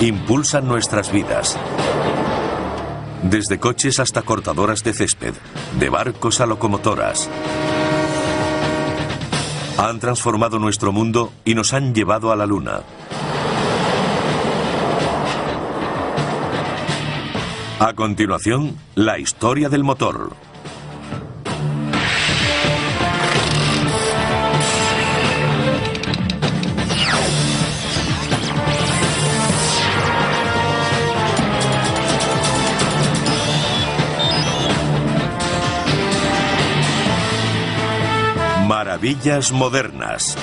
Impulsan nuestras vidas. Desde coches hasta cortadoras de césped, de barcos a locomotoras. Han transformado nuestro mundo y nos han llevado a la Luna. A continuación, la historia del motor. Maravillas modernas.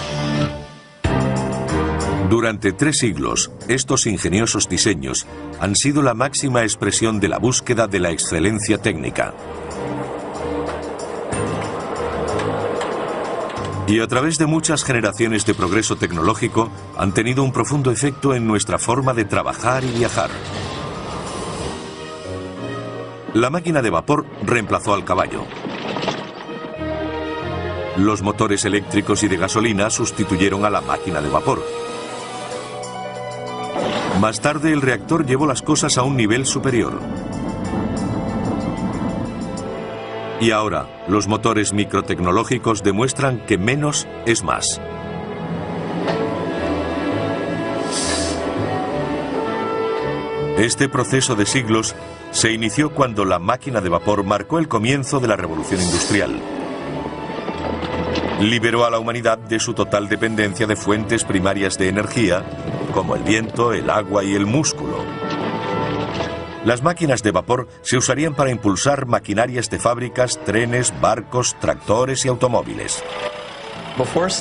Durante 3 siglos, estos ingeniosos diseños han sido la máxima expresión de la búsqueda de la excelencia técnica. Y a través de muchas generaciones de progreso tecnológico, han tenido un profundo efecto en nuestra forma de trabajar y viajar. La máquina de vapor reemplazó al caballo. Los motores eléctricos y de gasolina sustituyeron a la máquina de vapor. Más tarde, el reactor llevó las cosas a un nivel superior. Y ahora, los motores microtecnológicos demuestran que menos es más. Este proceso de siglos se inició cuando la máquina de vapor marcó el comienzo de la revolución industrial. Liberó a la humanidad de su total dependencia de fuentes primarias de energía, como el viento, el agua y el músculo. Las máquinas de vapor se usarían para impulsar maquinarias de fábricas, trenes, barcos, tractores y automóviles.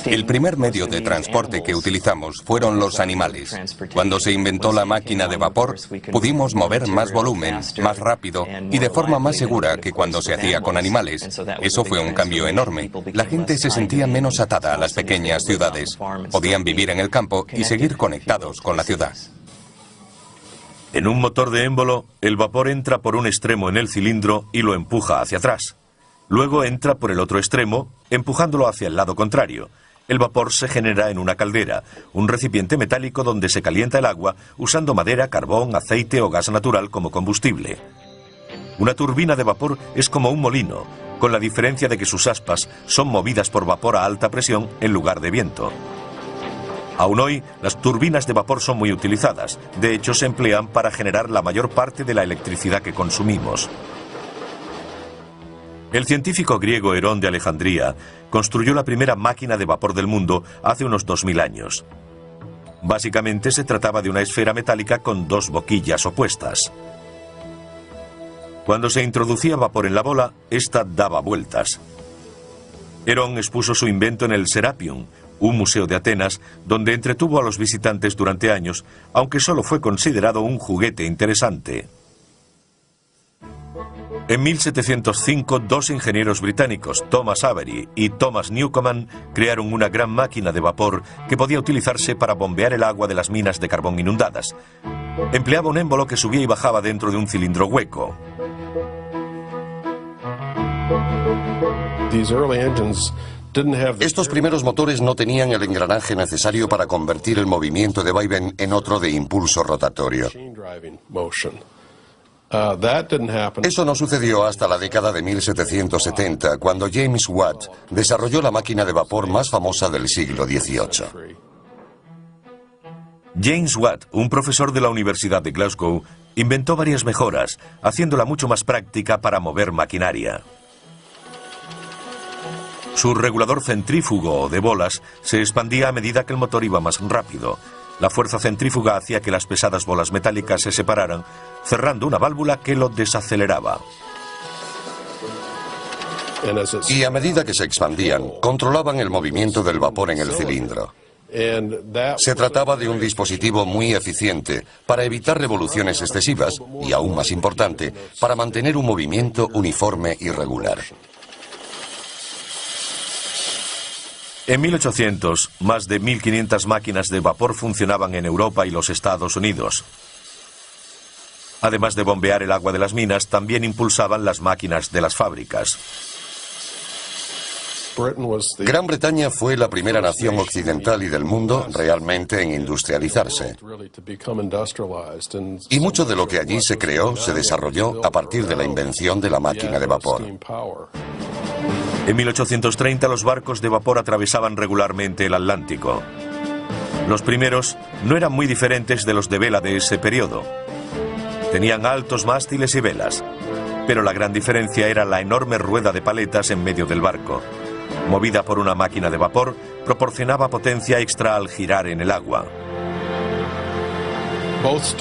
El primer medio de transporte que utilizamos fueron los animales. Cuando se inventó la máquina de vapor, pudimos mover más volumen, más rápido y de forma más segura que cuando se hacía con animales. Eso fue un cambio enorme. La gente se sentía menos atada a las pequeñas ciudades. Podían vivir en el campo y seguir conectados con la ciudad. En un motor de émbolo, el vapor entra por un extremo en el cilindro y lo empuja hacia atrás. Luego entra por el otro extremo, empujándolo hacia el lado contrario. El vapor se genera en una caldera, un recipiente metálico donde se calienta el agua usando madera, carbón, aceite o gas natural como combustible. Una turbina de vapor es como un molino, con la diferencia de que sus aspas son movidas por vapor a alta presión en lugar de viento. Aún hoy, las turbinas de vapor son muy utilizadas. De hecho, se emplean para generar la mayor parte de la electricidad que consumimos. El científico griego Herón de Alejandría construyó la primera máquina de vapor del mundo hace unos 2000 años. Básicamente se trataba de una esfera metálica con 2 boquillas opuestas. Cuando se introducía vapor en la bola, ésta daba vueltas. Herón expuso su invento en el Serapion, un museo de Atenas, donde entretuvo a los visitantes durante años, aunque solo fue considerado un juguete interesante. En 1705, 2 ingenieros británicos, Thomas Avery y Thomas Newcomen, crearon una gran máquina de vapor que podía utilizarse para bombear el agua de las minas de carbón inundadas. Empleaba un émbolo que subía y bajaba dentro de un cilindro hueco. Estos primeros motores no tenían el engranaje necesario para convertir el movimiento de vaivén en otro de impulso rotatorio. Eso no sucedió hasta la década de 1770, cuando James Watt desarrolló la máquina de vapor más famosa del siglo XVIII. James Watt, un profesor de la Universidad de Glasgow, inventó varias mejoras, haciéndola mucho más práctica para mover maquinaria. Su regulador centrífugo o de bolas se expandía a medida que el motor iba más rápido. La fuerza centrífuga hacía que las pesadas bolas metálicas se separaran, cerrando una válvula que lo desaceleraba. Y a medida que se expandían, controlaban el movimiento del vapor en el cilindro. Se trataba de un dispositivo muy eficiente para evitar revoluciones excesivas y, aún más importante, para mantener un movimiento uniforme y regular. En 1800, más de 1.500 máquinas de vapor funcionaban en Europa y los Estados Unidos. Además de bombear el agua de las minas, también impulsaban las máquinas de las fábricas. Gran Bretaña fue la primera nación occidental y del mundo realmente en industrializarse. Y mucho de lo que allí se creó se desarrolló a partir de la invención de la máquina de vapor. En 1830 los barcos de vapor atravesaban regularmente el Atlántico. Los primeros no eran muy diferentes de los de vela de ese periodo. Tenían altos mástiles y velas, pero la gran diferencia era la enorme rueda de paletas en medio del barco. Movida por una máquina de vapor, proporcionaba potencia extra al girar en el agua.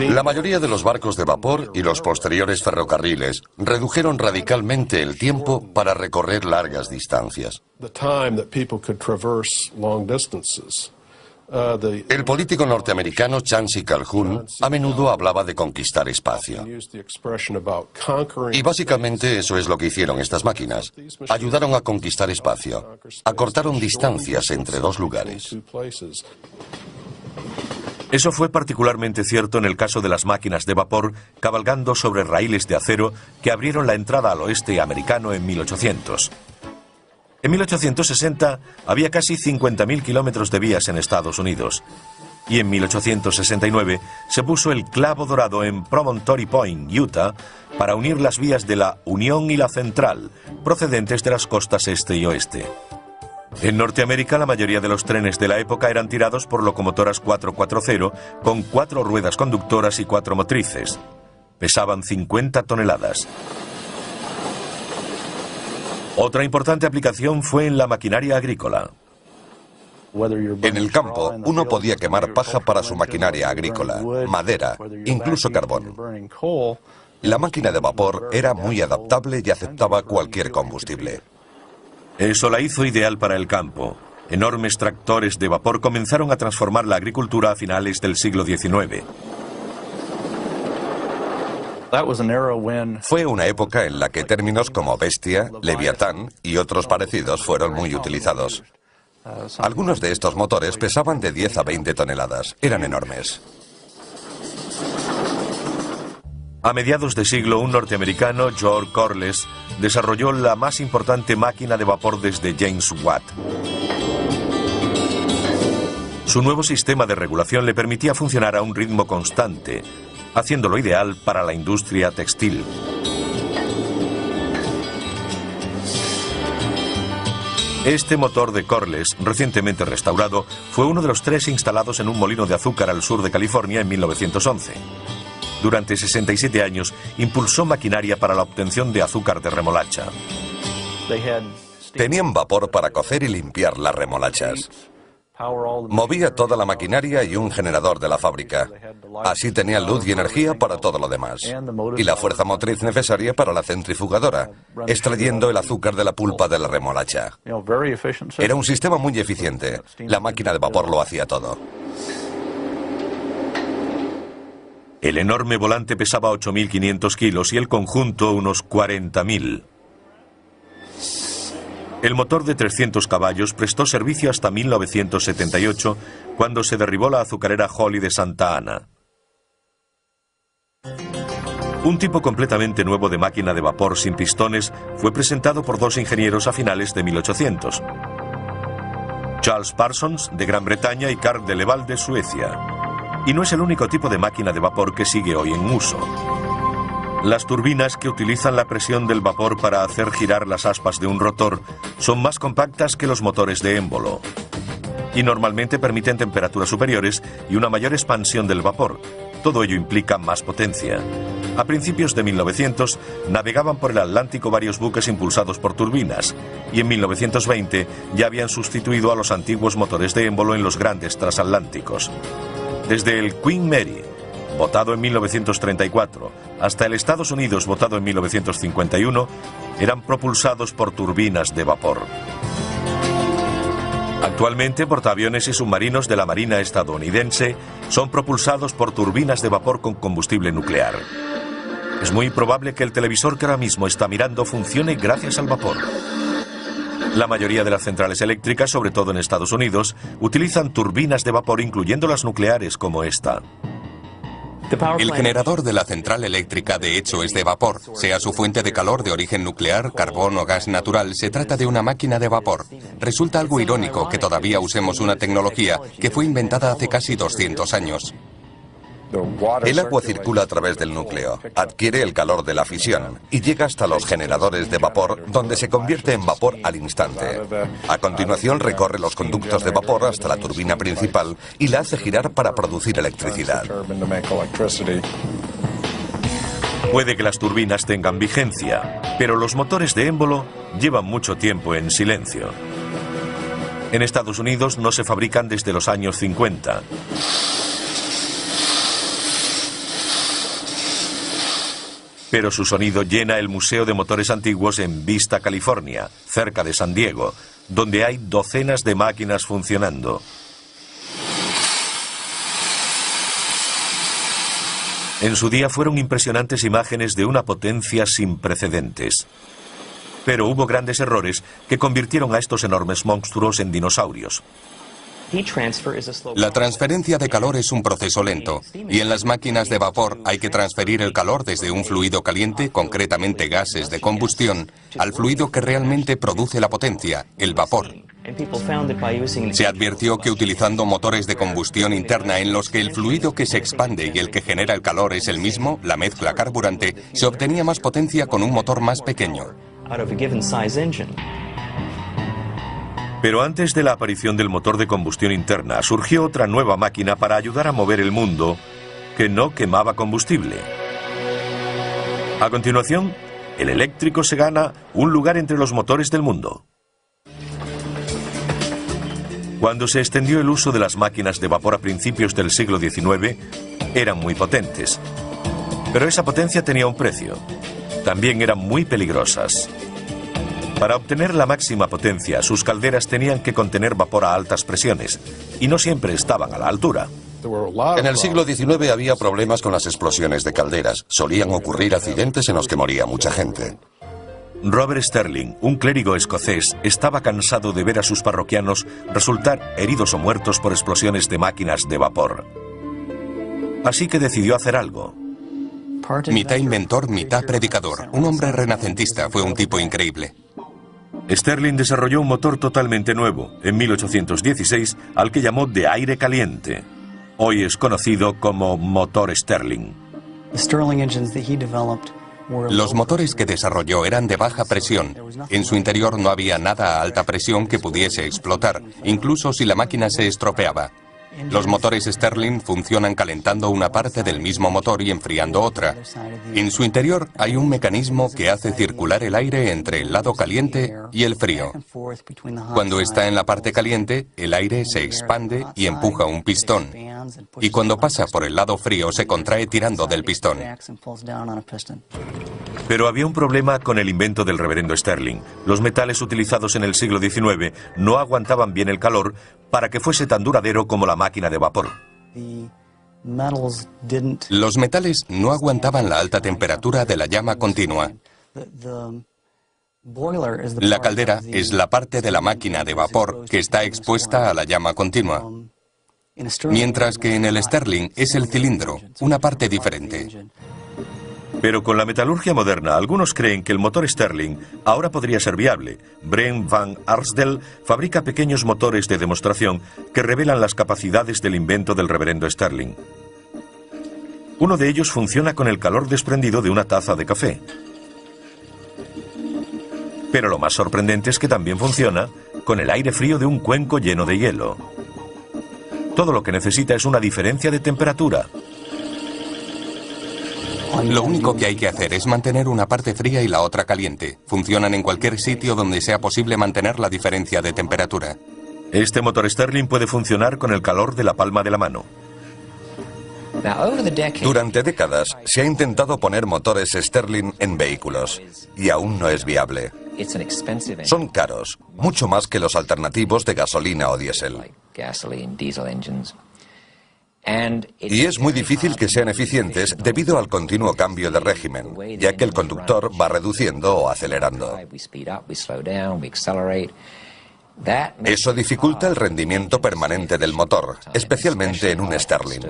La mayoría de los barcos de vapor y los posteriores ferrocarriles redujeron radicalmente el tiempo para recorrer largas distancias. El político norteamericano Chancy Calhoun a menudo hablaba de conquistar espacio. Y básicamente eso es lo que hicieron estas máquinas. Ayudaron a conquistar espacio. Acortaron distancias entre dos lugares. Eso fue particularmente cierto en el caso de las máquinas de vapor cabalgando sobre raíles de acero que abrieron la entrada al oeste americano en 1800. En 1860 había casi 50.000 kilómetros de vías en Estados Unidos. Y en 1869 se puso el clavo dorado en Promontory Point, Utah, para unir las vías de la Unión y la Central, procedentes de las costas este y oeste. En Norteamérica, la mayoría de los trenes de la época eran tirados por locomotoras 4x0 con 4 ruedas conductoras y 4 motrices. Pesaban 50 toneladas. Otra importante aplicación fue en la maquinaria agrícola. En el campo, uno podía quemar paja para su maquinaria agrícola, madera, incluso carbón. La máquina de vapor era muy adaptable y aceptaba cualquier combustible. Eso la hizo ideal para el campo. Enormes tractores de vapor comenzaron a transformar la agricultura a finales del siglo XIX. Fue una época en la que términos como bestia, leviatán y otros parecidos fueron muy utilizados. Algunos de estos motores pesaban de 10 a 20 toneladas. Eran enormes. A mediados de siglo, un norteamericano, George Corliss, desarrolló la más importante máquina de vapor desde James Watt. Su nuevo sistema de regulación le permitía funcionar a un ritmo constante, haciéndolo ideal para la industria textil. Este motor de Corliss, recientemente restaurado, fue uno de los 3 instalados en un molino de azúcar al sur de California en 1911. Durante 67 años impulsó maquinaria para la obtención de azúcar de remolacha. Tenían vapor para cocer y limpiar las remolachas. Movía toda la maquinaria y un generador de la fábrica. Así tenían luz y energía para todo lo demás. Y la fuerza motriz necesaria para la centrifugadora, extrayendo el azúcar de la pulpa de la remolacha. Era un sistema muy eficiente. La máquina de vapor lo hacía todo. El enorme volante pesaba 8.500 kilos y el conjunto unos 40.000. El motor de 300 caballos prestó servicio hasta 1978, cuando se derribó la azucarera Holly de Santa Ana. Un tipo completamente nuevo de máquina de vapor sin pistones fue presentado por 2 ingenieros a finales de 1800. Charles Parsons, de Gran Bretaña, y Carl de Leval, de Suecia. Y no es el único tipo de máquina de vapor que sigue hoy en uso. Las turbinas, que utilizan la presión del vapor para hacer girar las aspas de un rotor, son más compactas que los motores de émbolo. Y normalmente permiten temperaturas superiores y una mayor expansión del vapor. Todo ello implica más potencia. A principios de 1900 navegaban por el Atlántico varios buques impulsados por turbinas, y en 1920 ya habían sustituido a los antiguos motores de émbolo en los grandes transatlánticos. Desde el Queen Mary, votado en 1934, hasta el Estados Unidos, votado en 1951, eran propulsados por turbinas de vapor. Actualmente, portaaviones y submarinos de la Marina estadounidense son propulsados por turbinas de vapor con combustible nuclear. Es muy probable que el televisor que ahora mismo está mirando funcione gracias al vapor. La mayoría de las centrales eléctricas, sobre todo en Estados Unidos, utilizan turbinas de vapor, incluyendo las nucleares como esta. El generador de la central eléctrica de hecho es de vapor. Sea su fuente de calor de origen nuclear, carbón o gas natural, se trata de una máquina de vapor. Resulta algo irónico que todavía usemos una tecnología que fue inventada hace casi 200 años. El agua circula a través del núcleo, adquiere el calor de la fisión y llega hasta los generadores de vapor, donde se convierte en vapor al instante. A continuación recorre los conductos de vapor hasta la turbina principal y la hace girar para producir electricidad. Puede que las turbinas tengan vigencia, pero los motores de émbolo llevan mucho tiempo en silencio. En Estados Unidos no se fabrican desde los años 50. Pero su sonido llena el Museo de Motores Antiguos en Vista, California, cerca de San Diego, donde hay docenas de máquinas funcionando. En su día fueron impresionantes imágenes de una potencia sin precedentes. Pero hubo grandes errores que convirtieron a estos enormes monstruos en dinosaurios. La transferencia de calor es un proceso lento, y en las máquinas de vapor hay que transferir el calor desde un fluido caliente, concretamente gases de combustión, al fluido que realmente produce la potencia, el vapor. Se advirtió que utilizando motores de combustión interna en los que el fluido que se expande y el que genera el calor es el mismo, la mezcla carburante, se obtenía más potencia con un motor más pequeño. Pero antes de la aparición del motor de combustión interna, surgió otra nueva máquina para ayudar a mover el mundo que no quemaba combustible. A continuación, el eléctrico se gana un lugar entre los motores del mundo. Cuando se extendió el uso de las máquinas de vapor a principios del siglo XIX, eran muy potentes. Pero esa potencia tenía un precio. También eran muy peligrosas. Para obtener la máxima potencia, sus calderas tenían que contener vapor a altas presiones, y no siempre estaban a la altura. En el siglo XIX había problemas con las explosiones de calderas. Solían ocurrir accidentes en los que moría mucha gente. Robert Sterling, un clérigo escocés, estaba cansado de ver a sus parroquianos resultar heridos o muertos por explosiones de máquinas de vapor. Así que decidió hacer algo. Mitad inventor, mitad predicador. Un hombre renacentista, fue un tipo increíble. Sterling desarrolló un motor totalmente nuevo, en 1816, al que llamó de aire caliente. Hoy es conocido como motor Sterling. Los motores que desarrolló eran de baja presión. En su interior no había nada a alta presión que pudiese explotar, incluso si la máquina se estropeaba. Los motores Sterling funcionan calentando una parte del mismo motor y enfriando otra. En su interior hay un mecanismo que hace circular el aire entre el lado caliente y el frío. Cuando está en la parte caliente, el aire se expande y empuja un pistón. Y cuando pasa por el lado frío, se contrae tirando del pistón. Pero había un problema con el invento del reverendo Sterling. Los metales utilizados en el siglo XIX no aguantaban bien el calor para que fuese tan duradero como la máquina de vapor. Los metales no aguantaban la alta temperatura de la llama continua. La caldera es la parte de la máquina de vapor que está expuesta a la llama continua, mientras que en el Sterling es el cilindro, una parte diferente. Pero con la metalurgia moderna, algunos creen que el motor Sterling ahora podría ser viable. Brent van Arsdell fabrica pequeños motores de demostración que revelan las capacidades del invento del reverendo Sterling. Uno de ellos funciona con el calor desprendido de una taza de café. Pero lo más sorprendente es que también funciona con el aire frío de un cuenco lleno de hielo. Todo lo que necesita es una diferencia de temperatura. Lo único que hay que hacer es mantener una parte fría y la otra caliente. Funcionan en cualquier sitio donde sea posible mantener la diferencia de temperatura. Este motor Sterling puede funcionar con el calor de la palma de la mano. Durante décadas se ha intentado poner motores Sterling en vehículos y aún no es viable. Son caros, mucho más que los alternativos de gasolina o diésel. Y es muy difícil que sean eficientes debido al continuo cambio de régimen, ya que el conductor va reduciendo o acelerando. Eso dificulta el rendimiento permanente del motor, especialmente en un Sterling.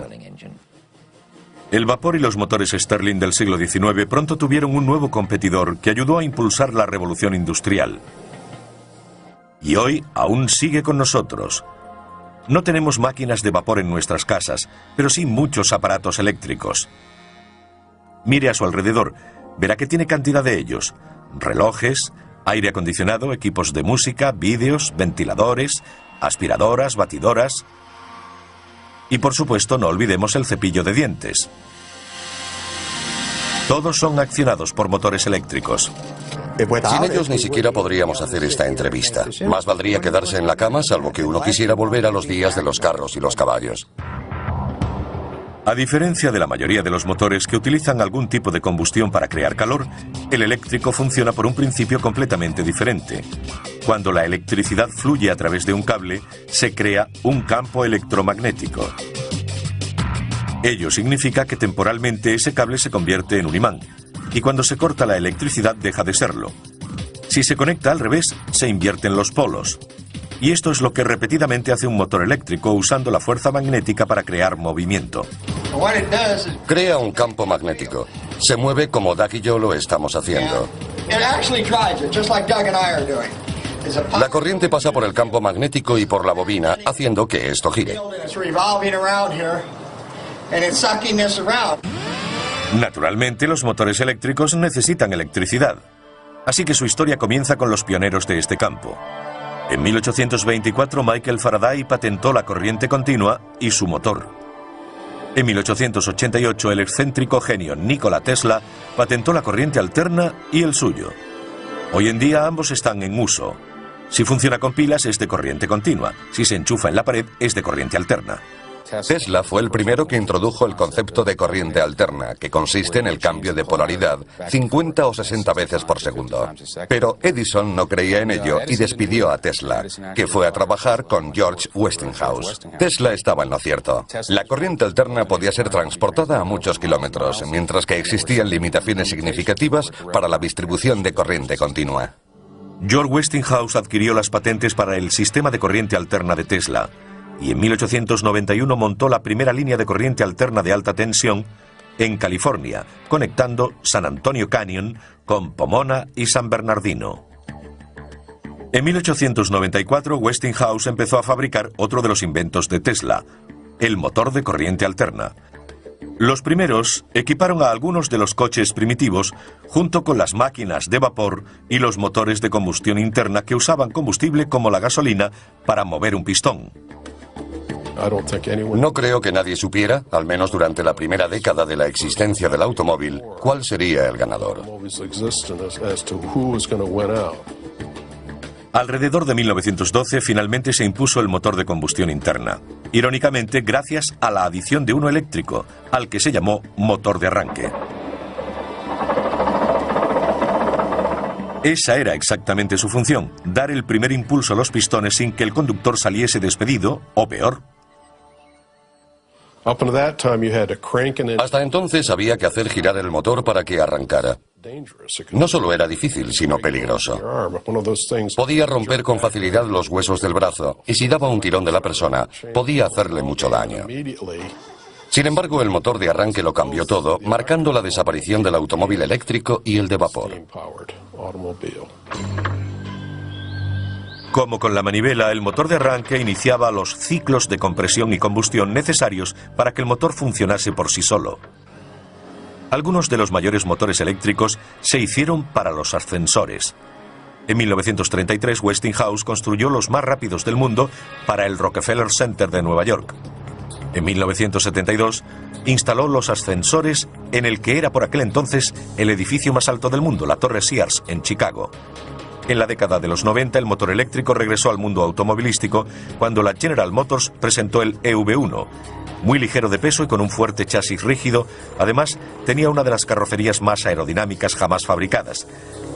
El vapor y los motores Stirling del siglo XIX pronto tuvieron un nuevo competidor que ayudó a impulsar la revolución industrial. Y hoy aún sigue con nosotros. No tenemos máquinas de vapor en nuestras casas, pero sí muchos aparatos eléctricos. Mire a su alrededor, verá que tiene cantidad de ellos. Relojes, aire acondicionado, equipos de música, vídeos, ventiladores, aspiradoras, batidoras. Y por supuesto no olvidemos el cepillo de dientes. Todos son accionados por motores eléctricos. Sin ellos ni siquiera podríamos hacer esta entrevista. Más valdría quedarse en la cama, salvo que uno quisiera volver a los días de los carros y los caballos. A diferencia de la mayoría de los motores que utilizan algún tipo de combustión para crear calor, el eléctrico funciona por un principio completamente diferente. Cuando la electricidad fluye a través de un cable, se crea un campo electromagnético. Ello significa que temporalmente ese cable se convierte en un imán, y cuando se corta la electricidad deja de serlo. Si se conecta al revés, se invierten los polos. Y esto es lo que repetidamente hace un motor eléctrico usando la fuerza magnética para crear movimiento. Crea un campo magnético. Se mueve como Doug y yo lo estamos haciendo. La corriente pasa por el campo magnético y por la bobina, haciendo que esto gire. Naturalmente, los motores eléctricos necesitan electricidad. Así que su historia comienza con los pioneros de este campo. En 1824, Michael Faraday patentó la corriente continua y su motor. En 1888, el excéntrico genio Nikola Tesla patentó la corriente alterna y el suyo. Hoy en día ambos están en uso. Si funciona con pilas es de corriente continua, si se enchufa en la pared es de corriente alterna. Tesla fue el primero que introdujo el concepto de corriente alterna, que consiste en el cambio de polaridad 50 o 60 veces por segundo. Pero Edison no creía en ello y despidió a Tesla, que fue a trabajar con George Westinghouse. Tesla estaba en lo cierto. La corriente alterna podía ser transportada a muchos kilómetros, mientras que existían limitaciones significativas para la distribución de corriente continua. George Westinghouse adquirió las patentes para el sistema de corriente alterna de Tesla, y en 1891 montó la primera línea de corriente alterna de alta tensión en California, conectando San Antonio Canyon con Pomona y San Bernardino. En 1894, Westinghouse empezó a fabricar otro de los inventos de Tesla, el motor de corriente alterna. Los primeros equiparon a algunos de los coches primitivos junto con las máquinas de vapor y los motores de combustión interna que usaban combustible como la gasolina para mover un pistón. No creo que nadie supiera, al menos durante la primera década de la existencia del automóvil, cuál sería el ganador. Alrededor de 1912 finalmente se impuso el motor de combustión interna. Irónicamente, gracias a la adición de uno eléctrico, al que se llamó motor de arranque. Esa era exactamente su función, dar el primer impulso a los pistones sin que el conductor saliese despedido, o peor. Hasta entonces había que hacer girar el motor para que arrancara. No solo era difícil, sino peligroso. Podía romper con facilidad los huesos del brazo, y si daba un tirón de la persona, podía hacerle mucho daño. Sin embargo, el motor de arranque lo cambió todo, marcando la desaparición del automóvil eléctrico y el de vapor. Como con la manivela, el motor de arranque iniciaba los ciclos de compresión y combustión necesarios para que el motor funcionase por sí solo. Algunos de los mayores motores eléctricos se hicieron para los ascensores. En 1933, Westinghouse construyó los más rápidos del mundo para el Rockefeller Center de Nueva York. En 1972, instaló los ascensores en el que era por aquel entonces el edificio más alto del mundo, la Torre Sears, en Chicago. En la década de los 90, el motor eléctrico regresó al mundo automovilístico cuando la General Motors presentó el EV1. Muy ligero de peso y con un fuerte chasis rígido, además tenía una de las carrocerías más aerodinámicas jamás fabricadas.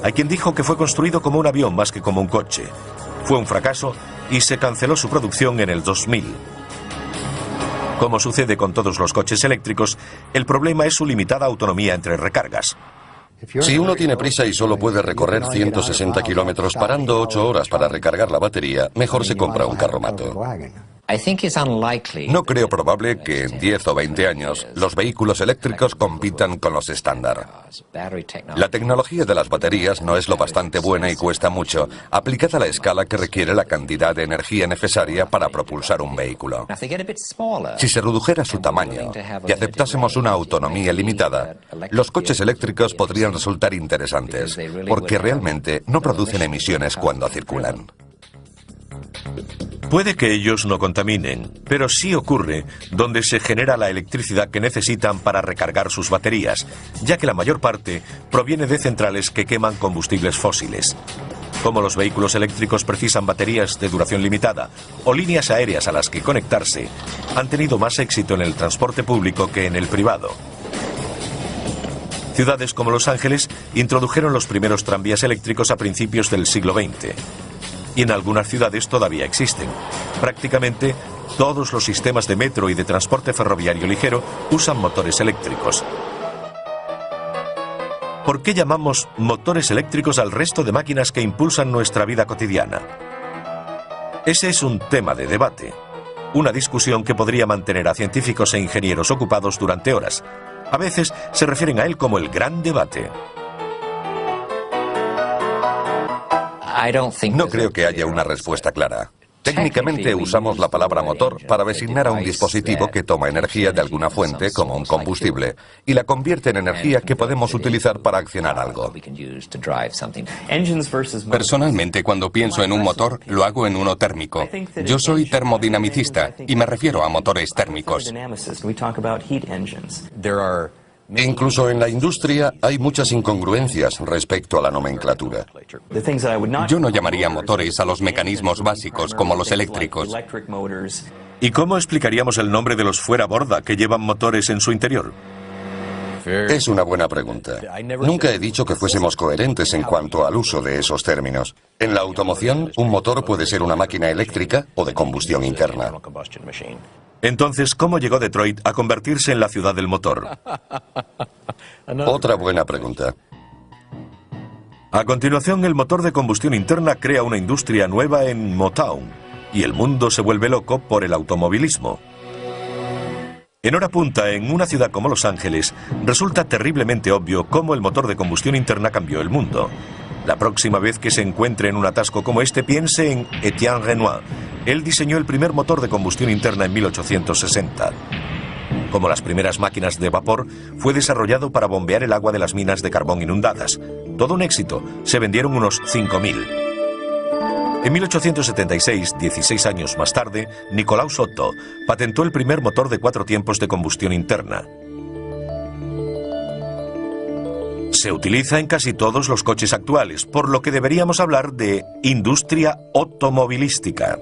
Hay quien dijo que fue construido como un avión más que como un coche. Fue un fracaso y se canceló su producción en el 2000. Como sucede con todos los coches eléctricos, el problema es su limitada autonomía entre recargas. Si uno tiene prisa y solo puede recorrer 160 kilómetros parando 8 horas para recargar la batería, mejor se compra un carromato. No creo probable que en 10 o 20 años los vehículos eléctricos compitan con los estándar. La tecnología de las baterías no es lo bastante buena y cuesta mucho, aplicada a la escala que requiere la cantidad de energía necesaria para propulsar un vehículo. Si se redujera su tamaño y aceptásemos una autonomía limitada, los coches eléctricos podrían resultar interesantes, porque realmente no producen emisiones cuando circulan. Puede que ellos no contaminen, pero sí ocurre donde se genera la electricidad que necesitan para recargar sus baterías, ya que la mayor parte proviene de centrales que queman combustibles fósiles. Como los vehículos eléctricos precisan baterías de duración limitada o líneas aéreas a las que conectarse, han tenido más éxito en el transporte público que en el privado. Ciudades como Los Ángeles introdujeron los primeros tranvías eléctricos a principios del siglo XX. Y en algunas ciudades todavía existen. Prácticamente todos los sistemas de metro y de transporte ferroviario ligero usan motores eléctricos. ¿Por qué llamamos motores eléctricos al resto de máquinas que impulsan nuestra vida cotidiana? Ese es un tema de debate, una discusión que podría mantener a científicos e ingenieros ocupados durante horas. A veces se refieren a él como el gran debate. No creo que haya una respuesta clara. Técnicamente usamos la palabra motor para designar a un dispositivo que toma energía de alguna fuente, como un combustible, y la convierte en energía que podemos utilizar para accionar algo. Personalmente, cuando pienso en un motor, lo hago en uno térmico. Yo soy termodinamicista y me refiero a motores térmicos. Incluso en la industria hay muchas incongruencias respecto a la nomenclatura. Yo no llamaría motores a los mecanismos básicos como los eléctricos. ¿Y cómo explicaríamos el nombre de los fuera borda que llevan motores en su interior? Es una buena pregunta. Nunca he dicho que fuésemos coherentes en cuanto al uso de esos términos. En la automoción, un motor puede ser una máquina eléctrica o de combustión interna. Entonces, ¿cómo llegó Detroit a convertirse en la ciudad del motor? Otra buena pregunta. A continuación, el motor de combustión interna crea una industria nueva en Motown, y el mundo se vuelve loco por el automovilismo. En hora punta, en una ciudad como Los Ángeles, resulta terriblemente obvio cómo el motor de combustión interna cambió el mundo. La próxima vez que se encuentre en un atasco como este, piense en Etienne Renoir. Él diseñó el primer motor de combustión interna en 1860. Como las primeras máquinas de vapor, fue desarrollado para bombear el agua de las minas de carbón inundadas. Todo un éxito, se vendieron unos 5.000. En 1876, 16 años más tarde, Nicolaus Otto patentó el primer motor de 4 tiempos de combustión interna. Se utiliza en casi todos los coches actuales, por lo que deberíamos hablar de industria automovilística.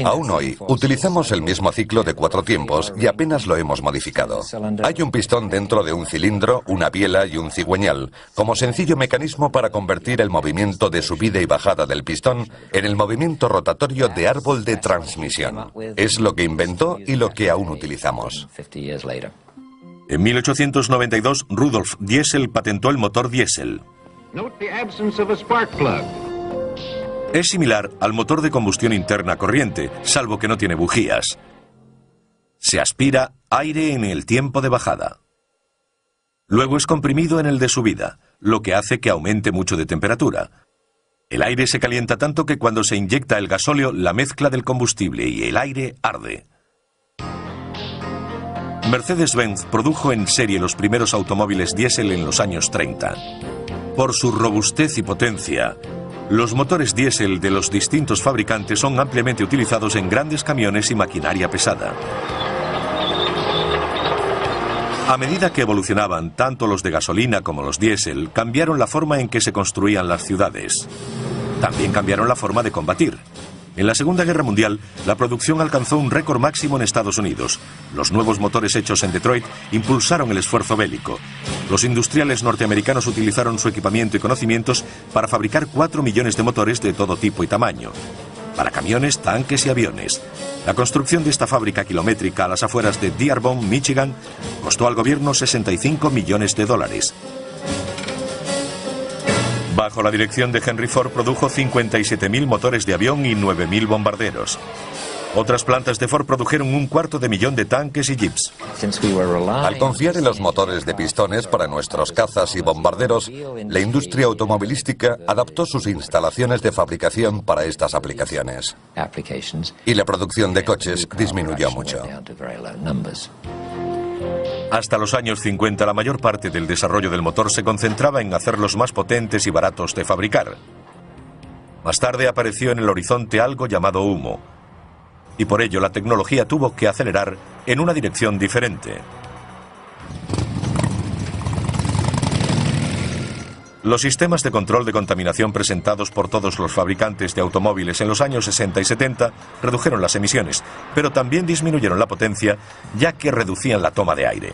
Aún hoy, utilizamos el mismo ciclo de 4 tiempos y apenas lo hemos modificado. Hay un pistón dentro de un cilindro, una biela y un cigüeñal, como sencillo mecanismo para convertir el movimiento de subida y bajada del pistón en el movimiento rotatorio de árbol de transmisión. Es lo que inventó y lo que aún utilizamos. En 1892, Rudolf Diesel patentó el motor diésel. Es similar al motor de combustión interna corriente, salvo que no tiene bujías. Se aspira aire en el tiempo de bajada. Luego es comprimido en el de subida, lo que hace que aumente mucho de temperatura. El aire se calienta tanto que cuando se inyecta el gasóleo, la mezcla del combustible y el aire arde. Mercedes-Benz produjo en serie los primeros automóviles diésel en los años 30. Por su robustez y potencia, los motores diésel de los distintos fabricantes son ampliamente utilizados en grandes camiones y maquinaria pesada. A medida que evolucionaban, tanto los de gasolina como los diésel cambiaron la forma en que se construían las ciudades. También cambiaron la forma de combatir. En la Segunda Guerra Mundial, la producción alcanzó un récord máximo en Estados Unidos. Los nuevos motores hechos en Detroit impulsaron el esfuerzo bélico. Los industriales norteamericanos utilizaron su equipamiento y conocimientos para fabricar 4 millones de motores de todo tipo y tamaño, para camiones, tanques y aviones. La construcción de esta fábrica kilométrica a las afueras de Dearborn, Michigan, costó al gobierno $65 millones. Bajo la dirección de Henry Ford produjo 57.000 motores de avión y 9.000 bombarderos. Otras plantas de Ford produjeron 250.000 de tanques y jeeps. Al confiar en los motores de pistones para nuestros cazas y bombarderos, la industria automovilística adaptó sus instalaciones de fabricación para estas aplicaciones. Y la producción de coches disminuyó mucho. Hasta los años 50, la mayor parte del desarrollo del motor se concentraba en hacerlos más potentes y baratos de fabricar. Más tarde apareció en el horizonte algo llamado humo, y por ello la tecnología tuvo que acelerar en una dirección diferente. Los sistemas de control de contaminación presentados por todos los fabricantes de automóviles en los años 60 y 70 redujeron las emisiones, pero también disminuyeron la potencia, ya que reducían la toma de aire.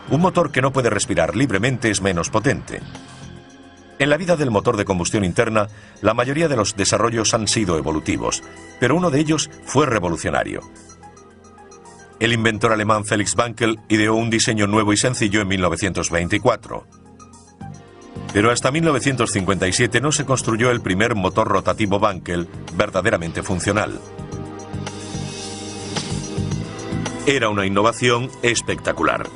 Un motor que no puede respirar libremente es menos potente. En la vida del motor de combustión interna, la mayoría de los desarrollos han sido evolutivos, pero uno de ellos fue revolucionario. El inventor alemán Felix Wankel ideó un diseño nuevo y sencillo en 1924. Pero hasta 1957 no se construyó el primer motor rotativo Wankel verdaderamente funcional. Era una innovación espectacular.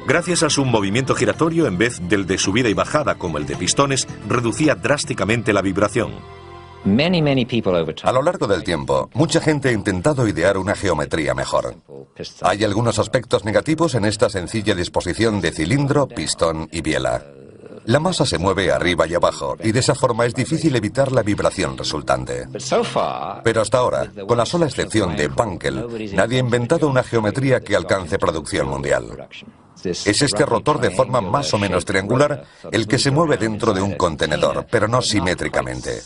Gracias a su movimiento giratorio, en vez del de subida y bajada como el de pistones, reducía drásticamente la vibración. A lo largo del tiempo, mucha gente ha intentado idear una geometría mejor. Hay algunos aspectos negativos en esta sencilla disposición de cilindro, pistón y biela. La masa se mueve arriba y abajo, y de esa forma es difícil evitar la vibración resultante. Pero hasta ahora, con la sola excepción de Wankel, nadie ha inventado una geometría que alcance producción mundial. Es este rotor de forma más o menos triangular el que se mueve dentro de un contenedor, pero no simétricamente.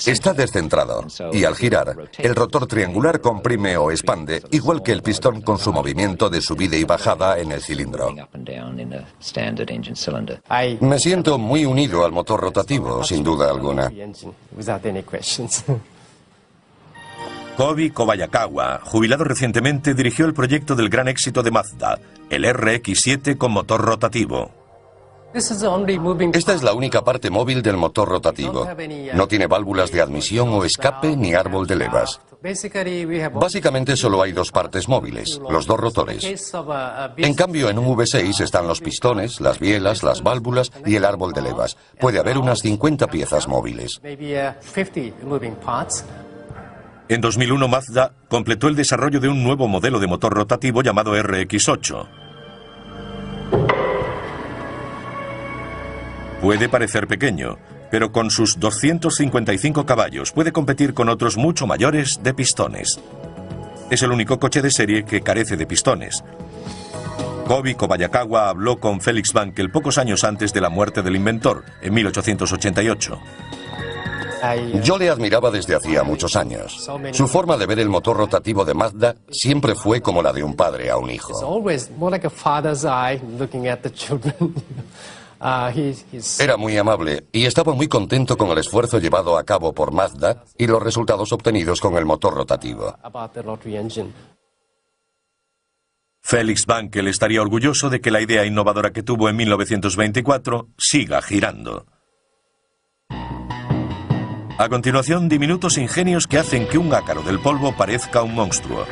Está descentrado, y al girar, el rotor triangular comprime o expande, igual que el pistón con su movimiento de subida y bajada en el cilindro. Me siento muy unido al motor rotativo, sin duda alguna. Kobi Kobayakawa, jubilado recientemente, dirigió el proyecto del gran éxito de Mazda, el RX-7 con motor rotativo. Esta es la única parte móvil del motor rotativo. No tiene válvulas de admisión o escape ni árbol de levas. Básicamente solo hay dos partes móviles, los dos rotores. En cambio, en un V6 están los pistones, las bielas, las válvulas y el árbol de levas. Puede haber unas 50 piezas móviles. En 2001, Mazda completó el desarrollo de un nuevo modelo de motor rotativo llamado RX-8. Puede parecer pequeño, pero con sus 255 caballos puede competir con otros mucho mayores de pistones. Es el único coche de serie que carece de pistones. Kobi Kobayakawa habló con Felix Wankel pocos años antes de la muerte del inventor, en 1888. Yo le admiraba desde hacía muchos años. Su forma de ver el motor rotativo de Mazda siempre fue como la de un padre a un hijo. Era muy amable y estaba muy contento con el esfuerzo llevado a cabo por Mazda y los resultados obtenidos con el motor rotativo. Felix Wankel estaría orgulloso de que la idea innovadora que tuvo en 1924 siga girando. A continuación, diminutos ingenios que hacen que un ácaro del polvo parezca un monstruo.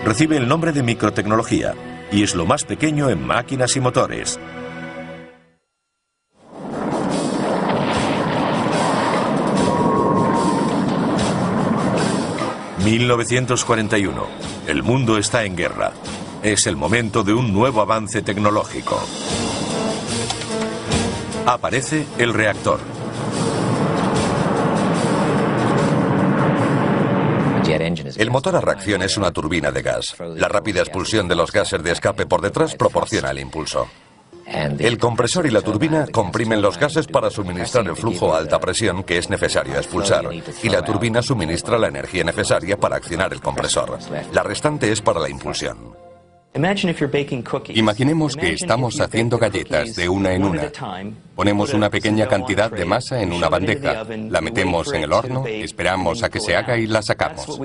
Recibe el nombre de microtecnología y es lo más pequeño en máquinas y motores. ...1941... El mundo está en guerra. Es el momento de un nuevo avance tecnológico. Aparece el reactor. El motor a reacción es una turbina de gas. La rápida expulsión de los gases de escape por detrás proporciona el impulso. El compresor y la turbina comprimen los gases para suministrar el flujo a alta presión que es necesario expulsar, y la turbina suministra la energía necesaria para accionar el compresor. La restante es para la impulsión. Imaginemos que estamos haciendo galletas de una en una. Ponemos una pequeña cantidad de masa en una bandeja, la metemos en el horno, esperamos a que se haga y la sacamos.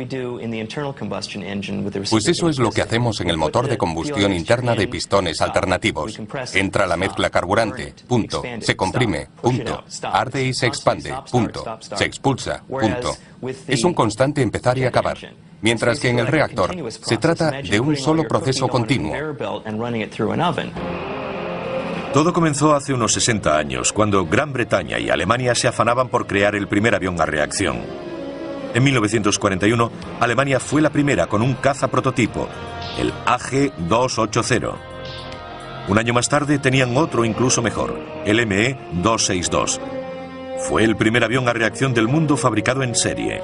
Pues eso es lo que hacemos en el motor de combustión interna de pistones alternativos. Entra la mezcla carburante, punto. Se comprime, punto. Arde y se expande, punto. Se expulsa, punto. Es un constante empezar y acabar. Mientras que en el reactor se trata de un solo proceso continuo. Todo comenzó hace unos 60 años, cuando Gran Bretaña y Alemania se afanaban por crear el primer avión a reacción. En 1941, Alemania fue la primera con un caza prototipo, el AG-280. Un año más tarde tenían otro incluso mejor, el ME-262. Fue el primer avión a reacción del mundo fabricado en serie.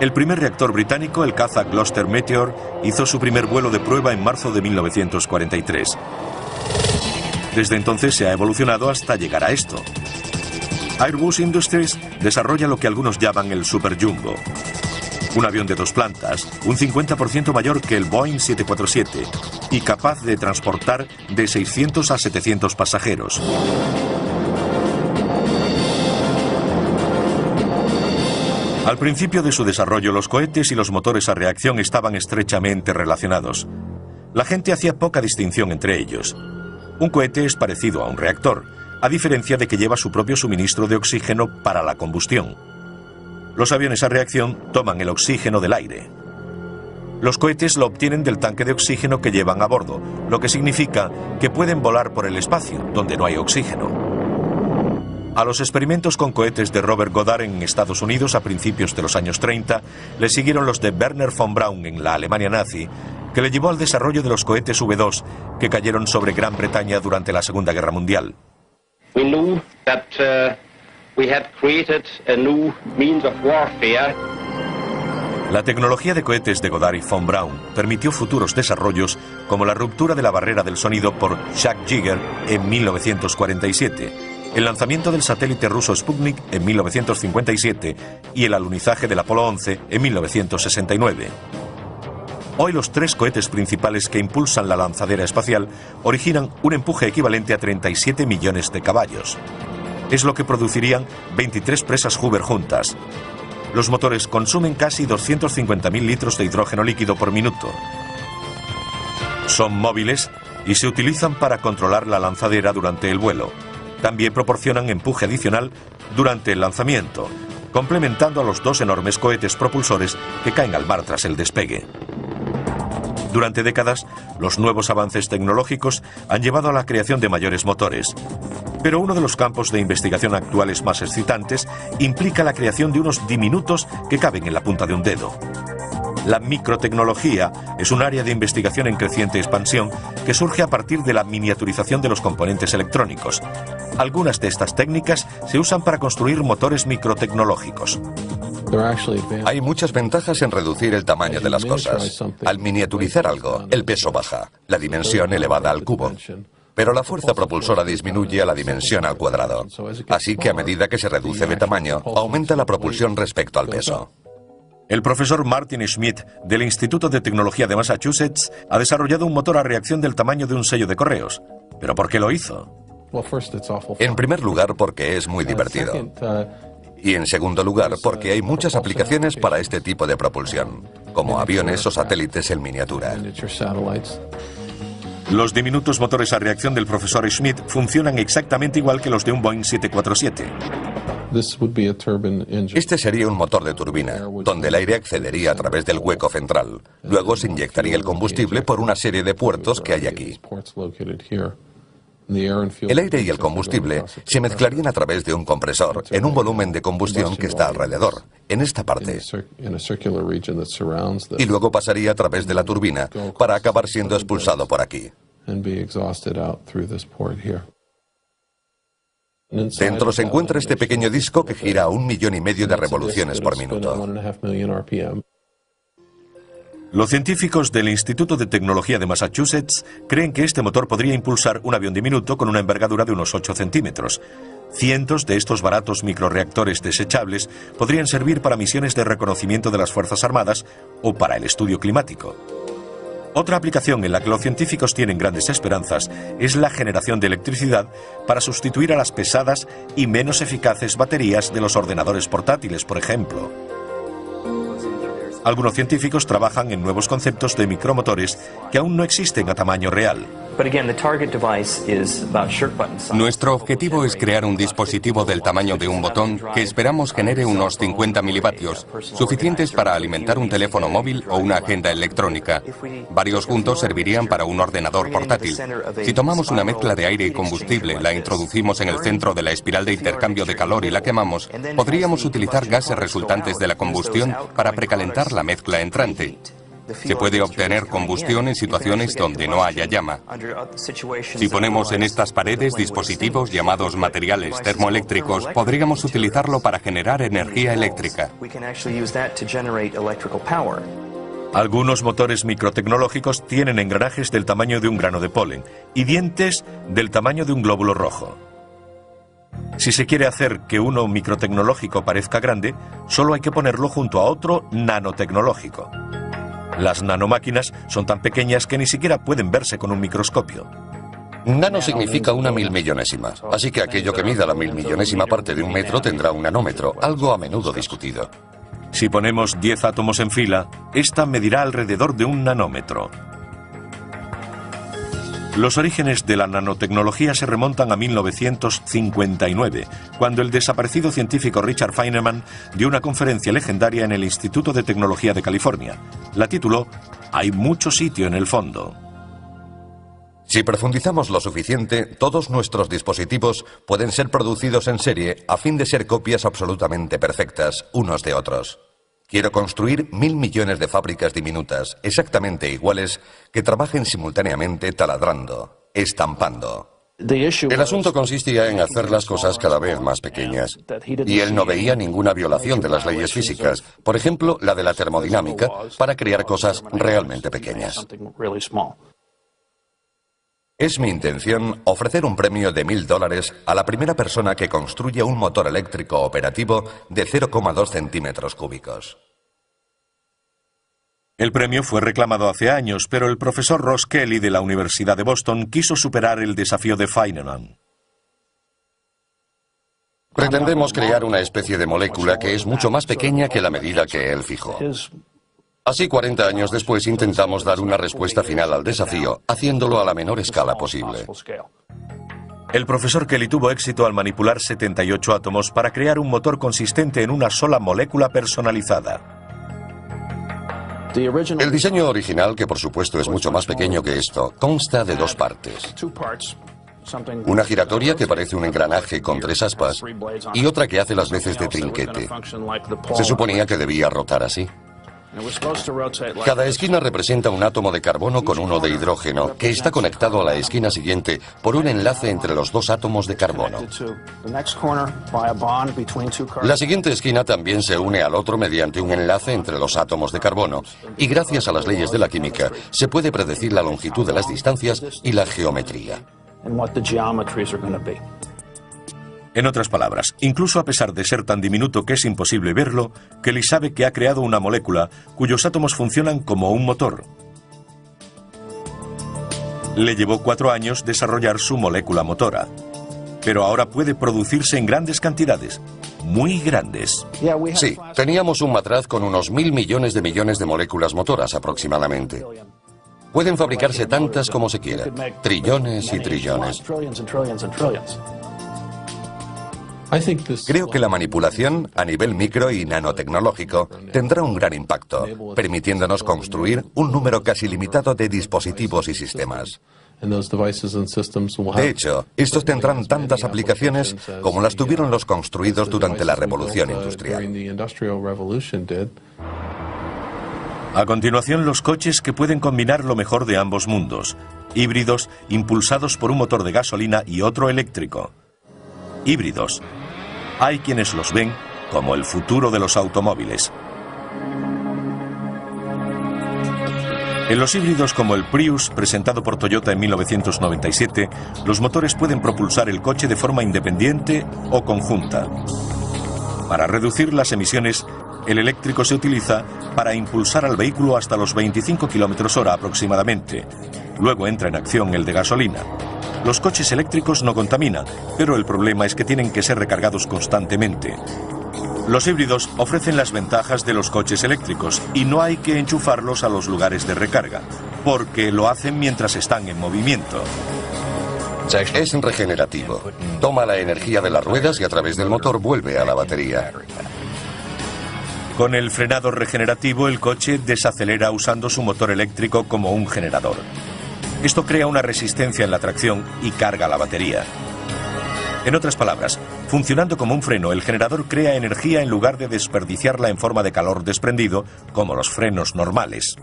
El primer reactor británico, el caza Gloster Meteor, hizo su primer vuelo de prueba en marzo de 1943. Desde entonces se ha evolucionado hasta llegar a esto. Airbus Industries desarrolla lo que algunos llaman el Super Jumbo. Un avión de 2 plantas, un 50% mayor que el Boeing 747 y capaz de transportar de 600 a 700 pasajeros. Al principio de su desarrollo, los cohetes y los motores a reacción estaban estrechamente relacionados. La gente hacía poca distinción entre ellos. Un cohete es parecido a un reactor, a diferencia de que lleva su propio suministro de oxígeno para la combustión. Los aviones a reacción toman el oxígeno del aire. Los cohetes lo obtienen del tanque de oxígeno que llevan a bordo, lo que significa que pueden volar por el espacio, donde no hay oxígeno. A los experimentos con cohetes de Robert Goddard en Estados Unidos a principios de los años 30, le siguieron los de Werner von Braun en la Alemania nazi, que le llevó al desarrollo de los cohetes V2 que cayeron sobre Gran Bretaña durante la Segunda Guerra Mundial. La tecnología de cohetes de Goddard y von Braun permitió futuros desarrollos como la ruptura de la barrera del sonido por Chuck Yeager en 1947, el lanzamiento del satélite ruso Sputnik en 1957 y el alunizaje del Apolo 11 en 1969. Hoy los 3 cohetes principales que impulsan la lanzadera espacial originan un empuje equivalente a 37 millones de caballos. Es lo que producirían 23 presas Hoover juntas. Los motores consumen casi 250.000 litros de hidrógeno líquido por minuto. Son móviles y se utilizan para controlar la lanzadera durante el vuelo. También proporcionan empuje adicional durante el lanzamiento, complementando a los 2 enormes cohetes propulsores que caen al mar tras el despegue. Durante décadas, los nuevos avances tecnológicos han llevado a la creación de mayores motores. Pero uno de los campos de investigación actuales más excitantes implica la creación de unos diminutos que caben en la punta de un dedo. La microtecnología es un área de investigación en creciente expansión que surge a partir de la miniaturización de los componentes electrónicos. Algunas de estas técnicas se usan para construir motores microtecnológicos. Hay muchas ventajas en reducir el tamaño de las cosas. Al miniaturizar algo, el peso baja, la dimensión elevada al cubo. Pero la fuerza propulsora disminuye a la dimensión al cuadrado. Así que a medida que se reduce de tamaño, aumenta la propulsión respecto al peso. El profesor Martin Schmidt del Instituto de Tecnología de Massachusetts ha desarrollado un motor a reacción del tamaño de un sello de correos. ¿Pero por qué lo hizo? En primer lugar, porque es muy divertido. Y en segundo lugar, porque hay muchas aplicaciones para este tipo de propulsión, como aviones o satélites en miniatura. Los diminutos motores a reacción del profesor Schmidt funcionan exactamente igual que los de un Boeing 747. Este sería un motor de turbina, donde el aire accedería a través del hueco central. Luego se inyectaría el combustible por una serie de puertos que hay aquí. El aire y el combustible se mezclarían a través de un compresor en un volumen de combustión que está alrededor, en esta parte. Y luego pasaría a través de la turbina para acabar siendo expulsado por aquí. Dentro se encuentra este pequeño disco que gira a 1,5 millones de revoluciones por minuto. Los científicos del Instituto de Tecnología de Massachusetts creen que este motor podría impulsar un avión diminuto con una envergadura de unos 8 centímetros. Cientos de estos baratos microreactores desechables podrían servir para misiones de reconocimiento de las Fuerzas Armadas o para el estudio climático. Otra aplicación en la que los científicos tienen grandes esperanzas es la generación de electricidad para sustituir a las pesadas y menos eficaces baterías de los ordenadores portátiles, por ejemplo. Algunos científicos trabajan en nuevos conceptos de micromotores que aún no existen a tamaño real. Nuestro objetivo es crear un dispositivo del tamaño de un botón que esperamos genere unos 50 milivatios, suficientes para alimentar un teléfono móvil o una agenda electrónica. Varios juntos servirían para un ordenador portátil. Si tomamos una mezcla de aire y combustible, la introducimos en el centro de la espiral de intercambio de calor y la quemamos, podríamos utilizar gases resultantes de la combustión para precalentar la mezcla entrante. Se puede obtener combustión en situaciones donde no haya llama. Si ponemos en estas paredes dispositivos llamados materiales termoeléctricos, podríamos utilizarlo para generar energía eléctrica. Algunos motores microtecnológicos tienen engranajes del tamaño de un grano de polen y dientes del tamaño de un glóbulo rojo. Si se quiere hacer que uno microtecnológico parezca grande, solo hay que ponerlo junto a otro nanotecnológico. Las nanomáquinas son tan pequeñas que ni siquiera pueden verse con un microscopio. Nano significa una milmillonésima, así que aquello que mida la milmillonésima parte de un metro tendrá un nanómetro, algo a menudo discutido. Si ponemos 10 átomos en fila, esta medirá alrededor de un nanómetro. Los orígenes de la nanotecnología se remontan a 1959, cuando el desaparecido científico Richard Feynman dio una conferencia legendaria en el Instituto de Tecnología de California. La tituló «Hay mucho sitio en el fondo». Si profundizamos lo suficiente, todos nuestros dispositivos pueden ser producidos en serie a fin de ser copias absolutamente perfectas unos de otros. Quiero construir 1.000 millones de fábricas diminutas, exactamente iguales, que trabajen simultáneamente taladrando, estampando. El asunto consistía en hacer las cosas cada vez más pequeñas. Y él no veía ninguna violación de las leyes físicas, por ejemplo, la de la termodinámica, para crear cosas realmente pequeñas. Es mi intención ofrecer un premio de $1.000 a la primera persona que construya un motor eléctrico operativo de 0,2 centímetros cúbicos. El premio fue reclamado hace años, pero el profesor Ross Kelly de la Universidad de Boston quiso superar el desafío de Feynman. Pretendemos crear una especie de molécula que es mucho más pequeña que la medida que él fijó. Así, 40 años después, intentamos dar una respuesta final al desafío, haciéndolo a la menor escala posible. El profesor Kelly tuvo éxito al manipular 78 átomos para crear un motor consistente en una sola molécula personalizada. El diseño original, que por supuesto es mucho más pequeño que esto, consta de dos partes. Una giratoria que parece un engranaje con 3 aspas y otra que hace las veces de trinquete. Se suponía que debía rotar así. Cada esquina representa un átomo de carbono con uno de hidrógeno, que está conectado a la esquina siguiente por un enlace entre los 2 átomos de carbono. La siguiente esquina también se une al otro mediante un enlace entre los átomos de carbono, y gracias a las leyes de la química se puede predecir la longitud de las distancias y la geometría. En otras palabras, incluso a pesar de ser tan diminuto que es imposible verlo, Kelly sabe que ha creado una molécula cuyos átomos funcionan como un motor. Le llevó 4 años desarrollar su molécula motora, pero ahora puede producirse en grandes cantidades, muy grandes. Sí, teníamos un matraz con unos 1.000 millones de moléculas motoras aproximadamente. Pueden fabricarse tantas como se quiera, trillones y trillones. Creo que la manipulación a nivel micro y nanotecnológico tendrá un gran impacto, permitiéndonos construir un número casi limitado de dispositivos y sistemas. De hecho, estos tendrán tantas aplicaciones como las tuvieron los construidos durante la Revolución Industrial. A continuación, los coches que pueden combinar lo mejor de ambos mundos, híbridos impulsados por un motor de gasolina y otro eléctrico. Híbridos. Hay quienes los ven como el futuro de los automóviles. En los híbridos como el Prius, presentado por Toyota en 1997, los motores pueden propulsar el coche de forma independiente o conjunta. Para reducir las emisiones, El eléctrico se utiliza para impulsar al vehículo hasta los 25 km/h aproximadamente. Luego entra en acción el de gasolina. Los coches eléctricos no contaminan, pero el problema es que tienen que ser recargados constantemente. Los híbridos ofrecen las ventajas de los coches eléctricos y no hay que enchufarlos a los lugares de recarga, porque lo hacen mientras están en movimiento. Es regenerativo. Toma la energía de las ruedas y a través del motor vuelve a la batería. Con el frenado regenerativo, el coche desacelera usando su motor eléctrico como un generador. Esto crea una resistencia en la tracción y carga la batería. En otras palabras, funcionando como un freno, el generador crea energía en lugar de desperdiciarla en forma de calor desprendido, como los frenos normales.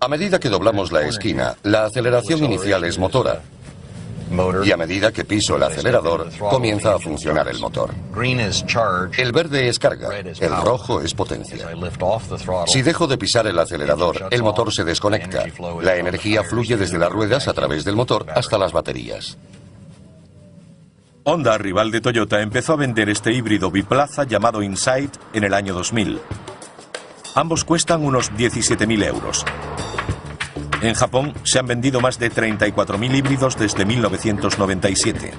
A medida que doblamos la esquina, la aceleración inicial es motora. Y a medida que piso el acelerador, comienza a funcionar el motor. El verde es carga, el rojo es potencia. Si dejo de pisar el acelerador, el motor se desconecta. La energía fluye desde las ruedas a través del motor hasta las baterías. Honda, rival de Toyota, empezó a vender este híbrido biplaza llamado Insight en el año 2000. Ambos cuestan unos 17.000 euros. En Japón se han vendido más de 34.000 híbridos desde 1997.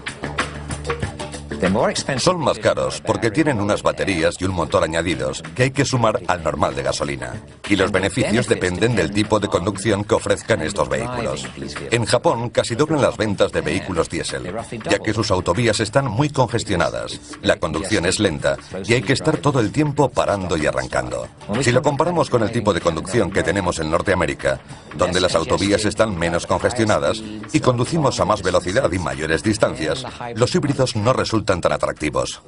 Son más caros porque tienen unas baterías y un motor añadidos que hay que sumar al normal de gasolina. Y los beneficios dependen del tipo de conducción que ofrezcan estos vehículos. En Japón casi doblan las ventas de vehículos diésel, ya que sus autovías están muy congestionadas. La conducción es lenta y hay que estar todo el tiempo parando y arrancando. Si lo comparamos con el tipo de conducción que tenemos en Norteamérica, donde las autovías están menos congestionadas y conducimos a más velocidad y mayores distancias, los híbridos no resultan tan atractivos.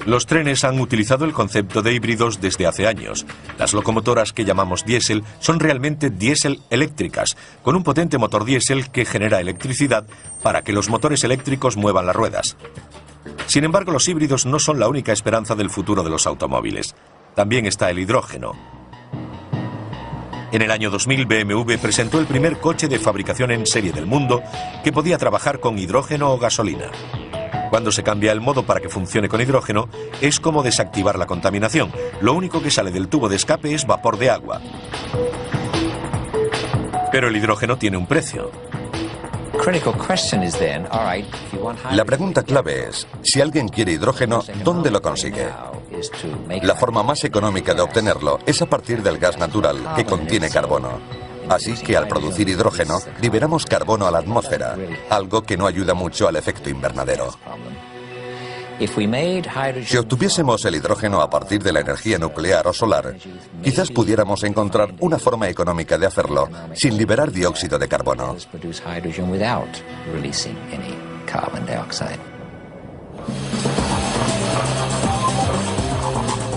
Los trenes han utilizado el concepto de híbridos desde hace años. Las locomotoras que llamamos diésel son realmente diésel eléctricas, con un potente motor diésel que genera electricidad para que los motores eléctricos muevan las ruedas. Sin embargo, los híbridos no son la única esperanza del futuro de los automóviles. También está el hidrógeno. En el año 2000, BMW presentó el primer coche de fabricación en serie del mundo que podía trabajar con hidrógeno o gasolina. Cuando se cambia el modo para que funcione con hidrógeno, es como desactivar la contaminación. Lo único que sale del tubo de escape es vapor de agua. Pero el hidrógeno tiene un precio. La pregunta clave es, si alguien quiere hidrógeno, ¿dónde lo consigue? La forma más económica de obtenerlo es a partir del gas natural, que contiene carbono. Así que al producir hidrógeno, liberamos carbono a la atmósfera, algo que no ayuda mucho al efecto invernadero. Si obtuviésemos el hidrógeno a partir de la energía nuclear o solar, quizás pudiéramos encontrar una forma económica de hacerlo sin liberar dióxido de carbono.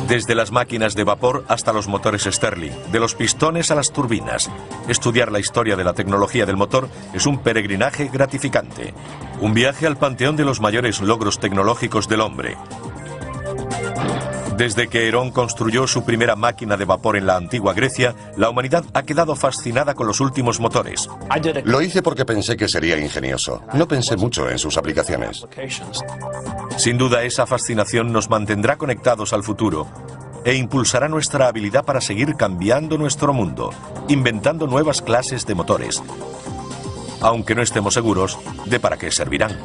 Desde las máquinas de vapor hasta los motores Stirling, de los pistones a las turbinas. Estudiar la historia de la tecnología del motor es un peregrinaje gratificante. Un viaje al panteón de los mayores logros tecnológicos del hombre. Desde que Herón construyó su primera máquina de vapor en la antigua Grecia, la humanidad ha quedado fascinada con los últimos motores. Lo hice porque pensé que sería ingenioso. No pensé mucho en sus aplicaciones. Sin duda, esa fascinación nos mantendrá conectados al futuro e impulsará nuestra habilidad para seguir cambiando nuestro mundo, inventando nuevas clases de motores, aunque no estemos seguros de para qué servirán.